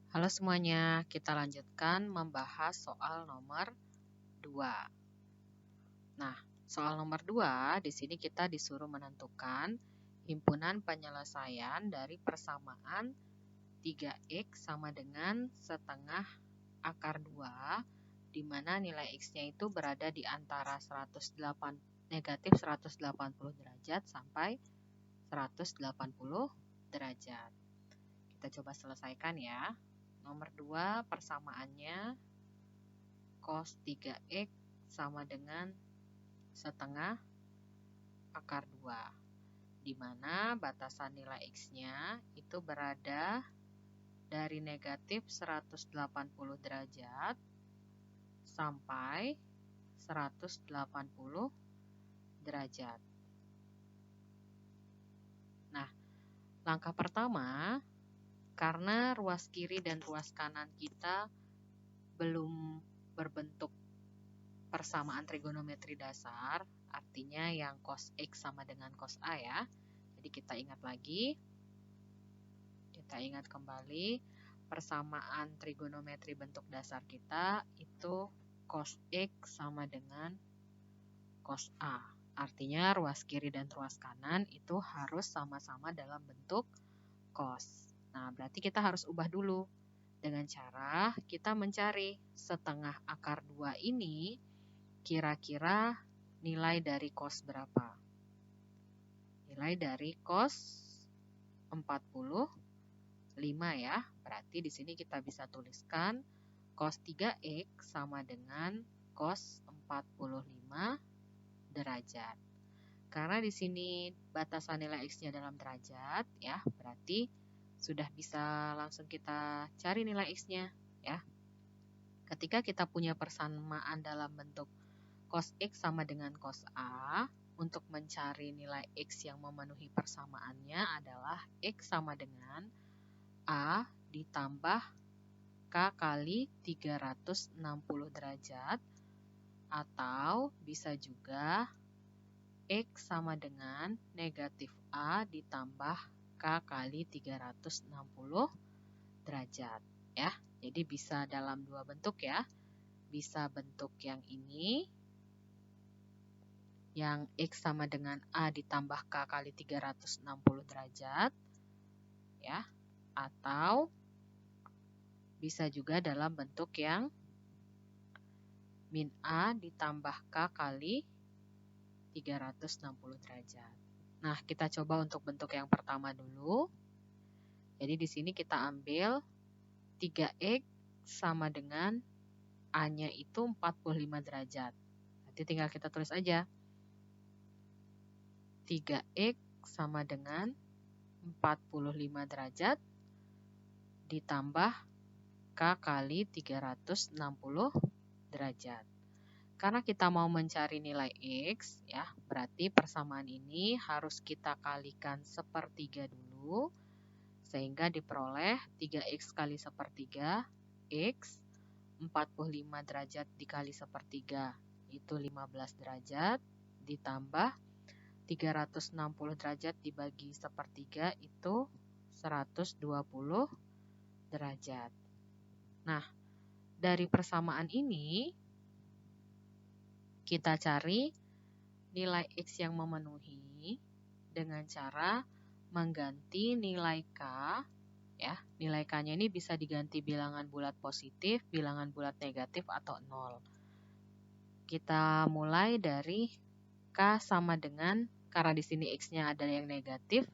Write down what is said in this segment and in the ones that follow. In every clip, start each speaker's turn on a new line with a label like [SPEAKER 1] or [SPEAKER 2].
[SPEAKER 1] Halo semuanya, kita lanjutkan membahas soal nomor 2. Nah, soal nomor 2, di sini kita disuruh menentukan himpunan penyelesaian dari persamaan 3x sama dengan setengah akar 2, di mana nilai x-nya itu berada di antara negatif 180 derajat sampai 180 derajat. Kita coba selesaikan ya. Nomor 2, persamaannya cos 3x sama dengan setengah akar 2, di mana batasan nilai x-nya itu berada dari negatif 180 derajat sampai 180 derajat. Nah, langkah pertama, karena ruas kiri dan ruas kanan kita belum berbentuk persamaan trigonometri dasar, artinya yang cos X sama dengan cos A ya. Jadi kita ingat lagi, kita ingat kembali persamaan trigonometri bentuk dasar kita itu cos X sama dengan cos A. Artinya ruas kiri dan ruas kanan itu harus sama-sama dalam bentuk cos. Nah, berarti kita harus ubah dulu dengan cara kita mencari setengah akar 2 ini kira-kira nilai dari cos berapa? Nilai dari cos 45 ya. Berarti di sini kita bisa tuliskan cos 3x sama dengan cos 45 derajat. Karena di sini batasan nilai x-nya dalam derajat ya, berarti sudah bisa langsung kita cari nilai x-nya ya. Ketika kita punya persamaan dalam bentuk cos X sama dengan cos A, untuk mencari nilai X yang memenuhi persamaannya adalah X sama dengan A ditambah K kali 360 derajat, atau bisa juga X sama dengan negatif A ditambah K kali 360 derajat ya. Jadi bisa dalam dua bentuk ya. Bisa bentuk yang ini, yang X sama dengan A ditambah K kali 360 derajat ya, atau bisa juga dalam bentuk yang min A ditambah K kali 360 derajat. Nah, kita coba untuk bentuk yang pertama dulu. Jadi di sini kita ambil 3x sama dengan A-nya itu 45 derajat. Nanti tinggal kita tulis aja. 3x sama dengan 45 derajat ditambah K kali 360 derajat. Karena kita mau mencari nilai X, ya, berarti persamaan ini harus kita kalikan sepertiga dulu, sehingga diperoleh 3X kali sepertiga, X, 45 derajat dikali sepertiga, itu 15 derajat, ditambah 360 derajat dibagi sepertiga, itu 120 derajat. Nah, dari persamaan ini, kita cari nilai X yang memenuhi dengan cara mengganti nilai K, ya. Nilai K-nya ini bisa diganti bilangan bulat positif, bilangan bulat negatif, atau 0. Kita mulai dari K sama dengan, karena di sini X-nya ada yang negatif,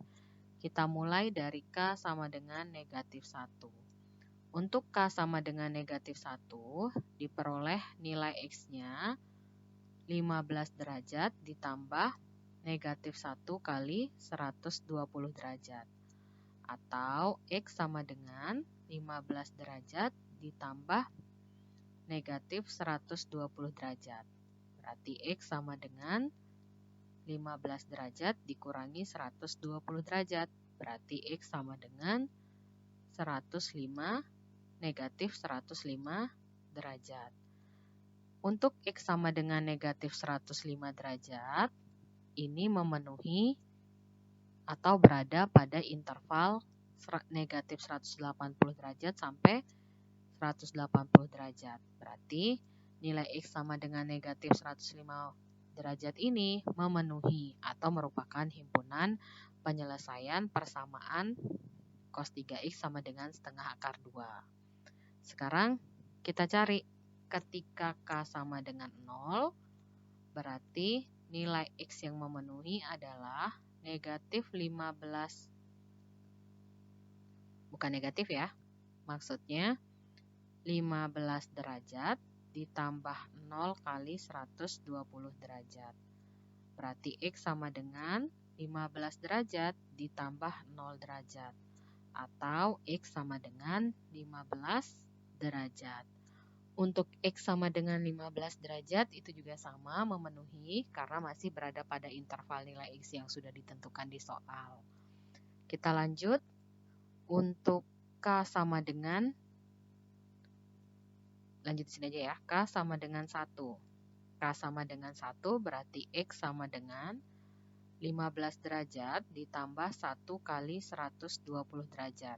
[SPEAKER 1] kita mulai dari K sama dengan negatif 1. Untuk K sama dengan negatif 1, diperoleh nilai X-nya 15 derajat ditambah negatif 1 kali 120 derajat. Atau X sama dengan 15 derajat ditambah negatif 120 derajat. Berarti X sama dengan 15 derajat dikurangi 120 derajat. Berarti X sama dengan 105 negatif 105 derajat. Untuk X sama dengan negatif 105 derajat, ini memenuhi atau berada pada interval negatif 180 derajat sampai 180 derajat. Berarti nilai X sama dengan negatif 105 derajat ini memenuhi atau merupakan himpunan penyelesaian persamaan cos 3X sama dengan setengah akar 2. Sekarang kita cari ketika K sama dengan 0, berarti nilai X yang memenuhi adalah negatif 15, bukan negatif ya, maksudnya 15 derajat ditambah 0 kali 120 derajat. Berarti X sama dengan 15 derajat ditambah 0 derajat. Atau X sama dengan 15 derajat. Untuk X sama dengan 15 derajat itu juga sama memenuhi karena masih berada pada interval nilai X yang sudah ditentukan di soal. Kita lanjut. Untuk K sama dengan, lanjut sini aja ya, K sama dengan 1. K sama dengan 1 berarti X sama dengan 15 derajat ditambah 1 kali 120 derajat.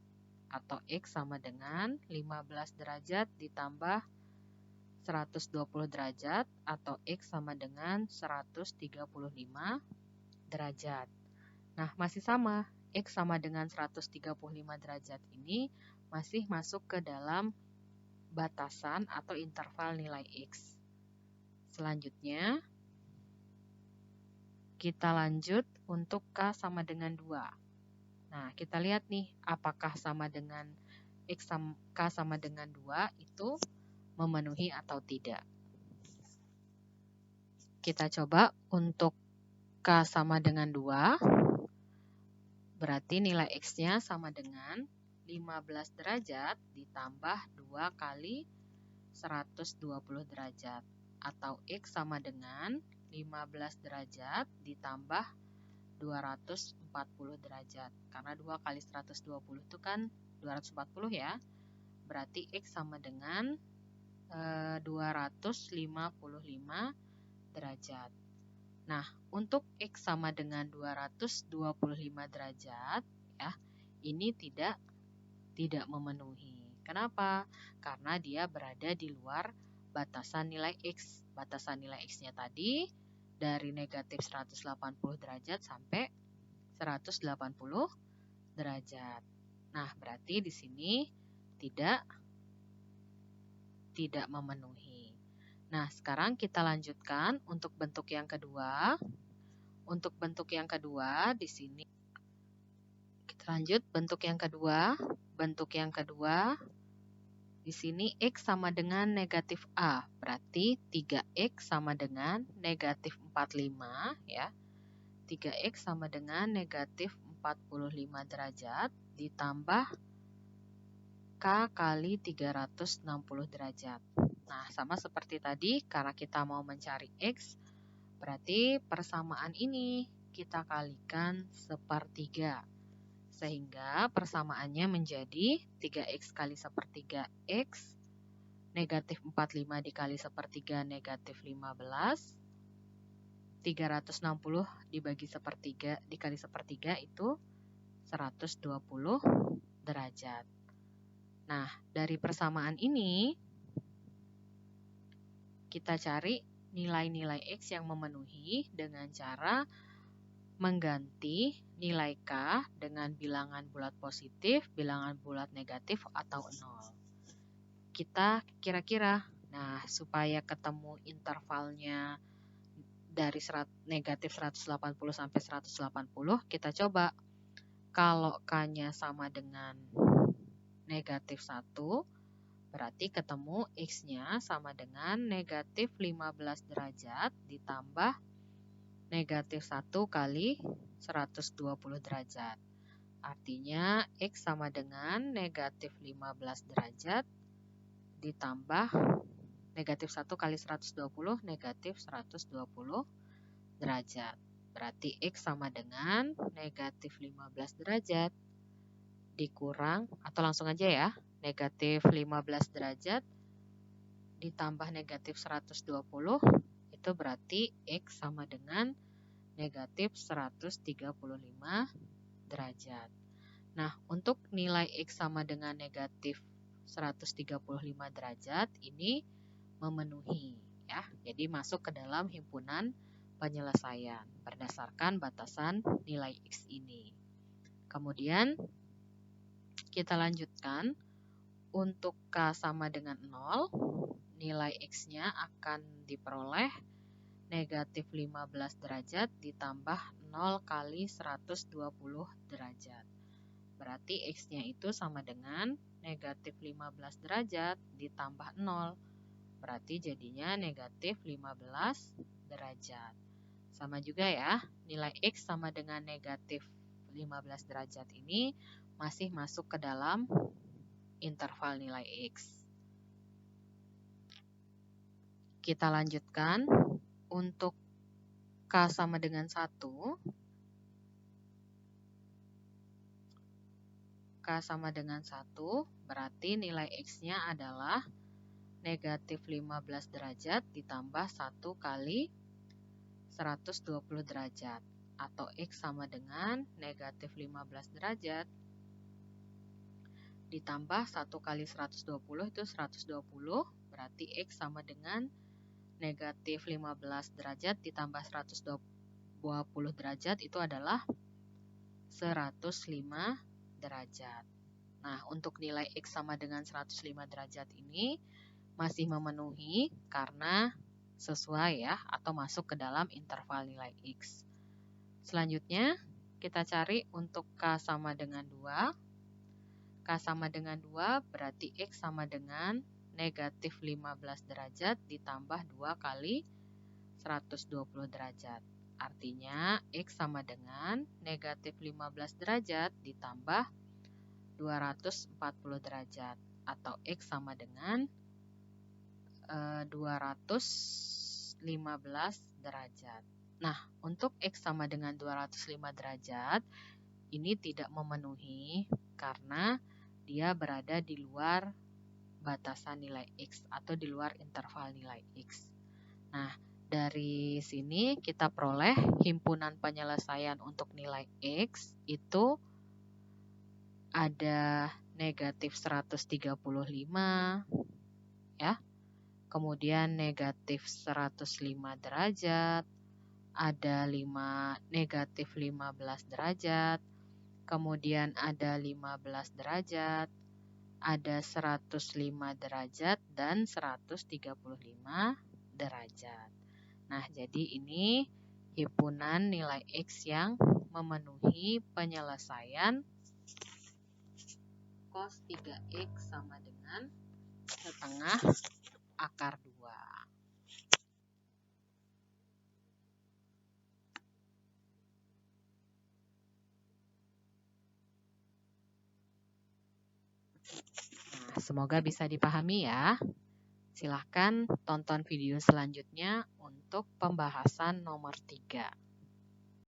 [SPEAKER 1] Atau X sama dengan 15 derajat ditambah 120 derajat. Atau X sama dengan 135 derajat. Nah, masih sama. X sama dengan 135 derajat ini masih masuk ke dalam batasan atau interval nilai X. Selanjutnya, kita lanjut untuk K sama dengan 2. Nah, kita lihat nih, apakah sama dengan K sama dengan 2 itu memenuhi atau tidak. Kita coba untuk K sama dengan 2, berarti nilai X-nya sama dengan 15 derajat ditambah 2 kali 120 derajat. Atau X sama dengan 15 derajat ditambah 240 derajat. Karena 2 kali 120 itu kan 240 ya. Berarti X sama dengan 255 derajat. Nah, untuk X sama dengan 225 derajat, ya, ini tidak memenuhi. Kenapa? Karena dia berada di luar batasan nilai X. Batasan nilai X-nya tadi dari negatif 180 derajat sampai 180 derajat. Nah, berarti di sini tidak memenuhi. Nah, sekarang kita lanjutkan untuk bentuk yang kedua. Untuk bentuk yang kedua di sini kita lanjut bentuk yang kedua. Bentuk yang kedua di sini X sama dengan negatif A, berarti 3X sama dengan negatif 45 ya. 3X sama dengan negatif 45 derajat ditambah K kali 360 derajat. Nah, sama seperti tadi, karena kita mau mencari X, berarti persamaan ini kita kalikan sepertiga. Sehingga persamaannya menjadi 3X kali sepertiga X, negatif 45 dikali sepertiga negatif 15, 360 dibagi sepertiga dikali sepertiga itu 120 derajat. Nah, dari persamaan ini kita cari nilai-nilai X yang memenuhi dengan cara mengganti nilai K dengan bilangan bulat positif, bilangan bulat negatif, atau 0. Kita kira-kira, nah supaya ketemu intervalnya dari negatif 180 sampai 180, kita coba. Kalau K-nya sama dengan negatif 1, berarti ketemu X-nya sama dengan negatif 15 derajat ditambah negatif 1 kali 120 derajat. Artinya X sama dengan negatif 15 derajat ditambah negatif 1 kali 120 negatif 120 derajat. Berarti X sama dengan negatif 15 derajat dikurang, atau langsung aja ya, negatif 15 derajat ditambah negatif 120, itu berarti X sama dengan negatif 135 derajat. Nah, untuk nilai X sama dengan negatif 135 derajat ini memenuhi ya. Jadi masuk ke dalam himpunan penyelesaian berdasarkan batasan nilai X ini. Kemudian kita lanjutkan untuk K sama dengan 0, nilai X-nya akan diperoleh negatif 15 derajat ditambah 0 kali 120 derajat. Berarti X-nya itu sama dengan negatif 15 derajat ditambah 0. Berarti jadinya negatif 15 derajat. Sama juga ya, nilai X sama dengan negatif 15 derajat ini masih masuk ke dalam interval nilai X. Kita lanjutkan untuk K sama dengan 1. K sama dengan 1 berarti nilai X-nya adalah negatif 15 derajat ditambah 1 kali 120 derajat. Atau X sama dengan negatif 15 derajat ditambah 1 kali 120 itu 120. Berarti X sama dengan negatif 15 derajat ditambah 120 derajat itu adalah 105 derajat. Nah, untuk nilai X sama dengan 105 derajat ini masih memenuhi karena sesuai ya atau masuk ke dalam interval nilai X. Selanjutnya kita cari untuk K sama dengan 2. K sama dengan 2 berarti X sama dengan negatif 15 derajat ditambah 2 kali 120 derajat. Artinya X sama dengan negatif 15 derajat ditambah 240 derajat. Atau X sama dengan 215 derajat. Nah, untuk X sama dengan 205 derajat, ini tidak memenuhi karena dia berada di luar batasan nilai X atau di luar interval nilai X. Nah, dari sini kita peroleh himpunan penyelesaian untuk nilai X itu ada negatif 135 ya. Kemudian negatif 105 derajat, ada negatif 15 derajat, kemudian ada 15 derajat, ada 105 derajat, dan 135 derajat. Nah, jadi ini himpunan nilai X yang memenuhi penyelesaian cos 3X sama dengan setengah akar 2. Nah, semoga bisa dipahami ya. Silahkan tonton video selanjutnya untuk pembahasan nomor 3.